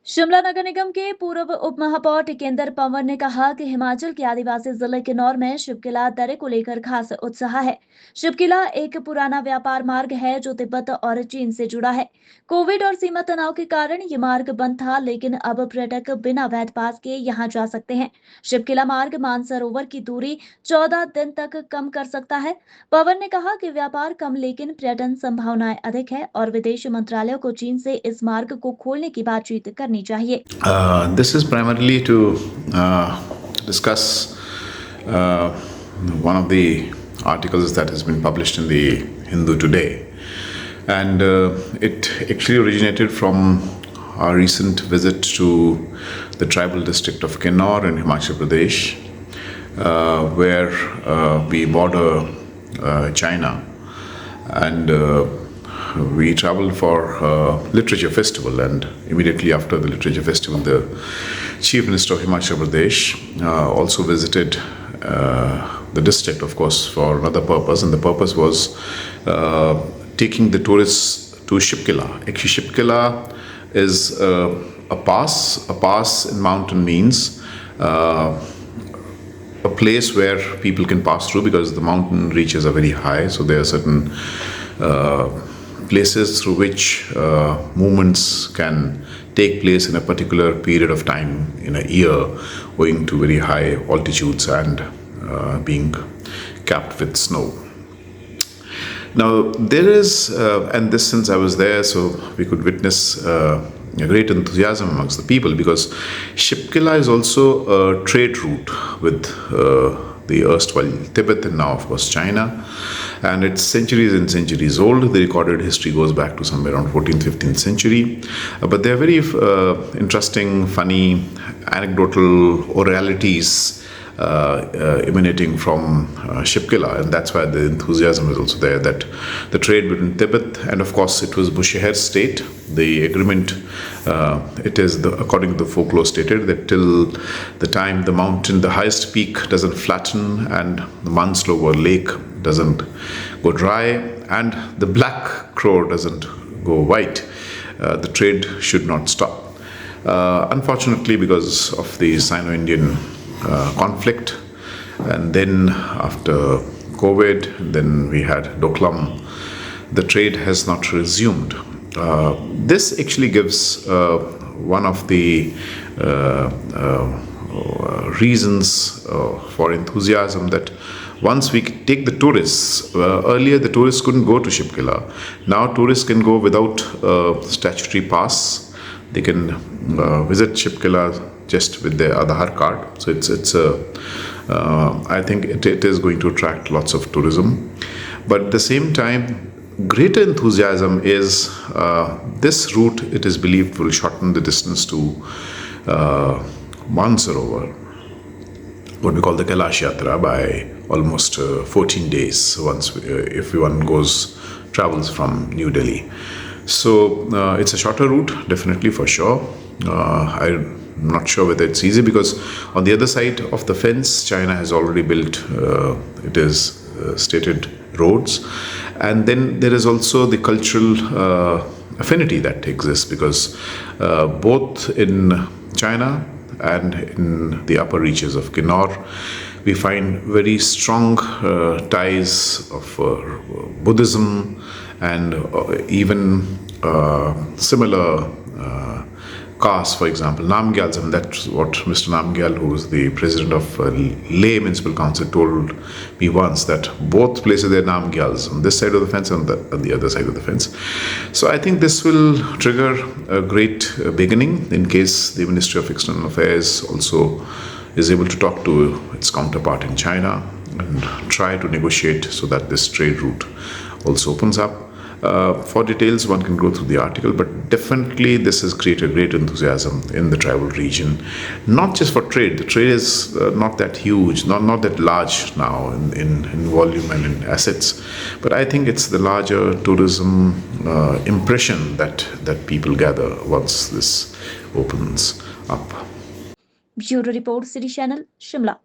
शिमला नगर निगम के पूर्व उप महापौर टिकेंद्र पंवर ने कहा कि हिमाचल के आदिवासी जिले किन्नौर में शिवकिला दर्रे को लेकर खास उत्साह है। शिवकिला एक पुराना व्यापार मार्ग है जो तिब्बत और चीन से जुड़ा है। कोविड और सीमा तनाव के कारण ये मार्ग बंद था, लेकिन अब पर्यटक बिना वैध पास के यहाँ जा सकते हैं। शिवकिला मार्ग मानसरोवर की दूरी 14 दिन तक कम कर सकता है। पवन ने कहा कि व्यापार कम लेकिन पर्यटन संभावनाएं अधिक है और विदेश मंत्रालय को चीन से इस मार्ग को खोलने की बातचीत करनी चाहिए। This is primarily to discuss uh, one of the articles that has been published in the Hindu today, and it actually originated from our recent visit to the tribal district of Kinnaur in Himachal Pradesh, where we border China, and we traveled for literature festival, and immediately after the literature festival the chief minister of Himachal Pradesh also visited the district, of course, for another purpose, and the purpose was taking the tourists to Shipkila. Actually, Shipkila is a pass in mountain means a place where people can pass through, because the mountain reaches are very high, so there are certain places through which movements can take place in a particular period of time in a year, owing to very high altitudes and being capped with snow. Now there is, and this since I was there, so we could witness a great enthusiasm amongst the people, because Shipkila is also a trade route with the erstwhile Tibet and now, of course, China, and it's centuries and centuries old. The recorded history goes back to somewhere around 14th, 15th century. But there are very interesting, funny, anecdotal oralities emanating from Shipkila, and that's why the enthusiasm is also there, that the trade between Tibet and, of course, it was Bushehr state. The agreement, it is according to the folklore stated that till the time the mountain, the highest peak doesn't flatten and the Mansarovar lake doesn't go dry and the black crow doesn't go white, the trade should not stop. Unfortunately, because of the Sino-Indian conflict, and then after COVID, then we had Doklam, the trade has not resumed. This actually gives one of the reasons for enthusiasm, that once we take the tourists, earlier the tourists couldn't go to Shipkila. Now tourists can go without statutory pass. They can visit Shipkila just with their Aadhaar card. So I think it is going to attract lots of tourism. But at the same time, greater enthusiasm is this route, it is believed, will shorten the distance to Mansarovar, what we call the Kailash Yatra, by almost 14 days once if one travels from New Delhi. So it's a shorter route, definitely, for sure. I'm not sure whether it's easy, because on the other side of the fence, China has already built, it is stated, roads. And then there is also the cultural affinity that exists, because both in China and in the upper reaches of Kinnaur, we find very strong ties of Buddhism and even similar castes. For example, Namgyalism, that's what Mr. Namgyal, who is the president of Leh Municipal Council, told me once, that both places there are Namgyals, on this side of the fence and on the other side of the fence. So I think this will trigger a great beginning, in case the Ministry of External Affairs also is able to talk to its counterpart in China and try to negotiate so that this trade route also opens up. For details, one can go through the article, but definitely this has created great enthusiasm in the tribal region, not just for trade. The trade is not that huge, not that large now in volume and in assets, but I think it's the larger tourism impression that people gather once this opens up. Bureau Report, City Channel, Shimla.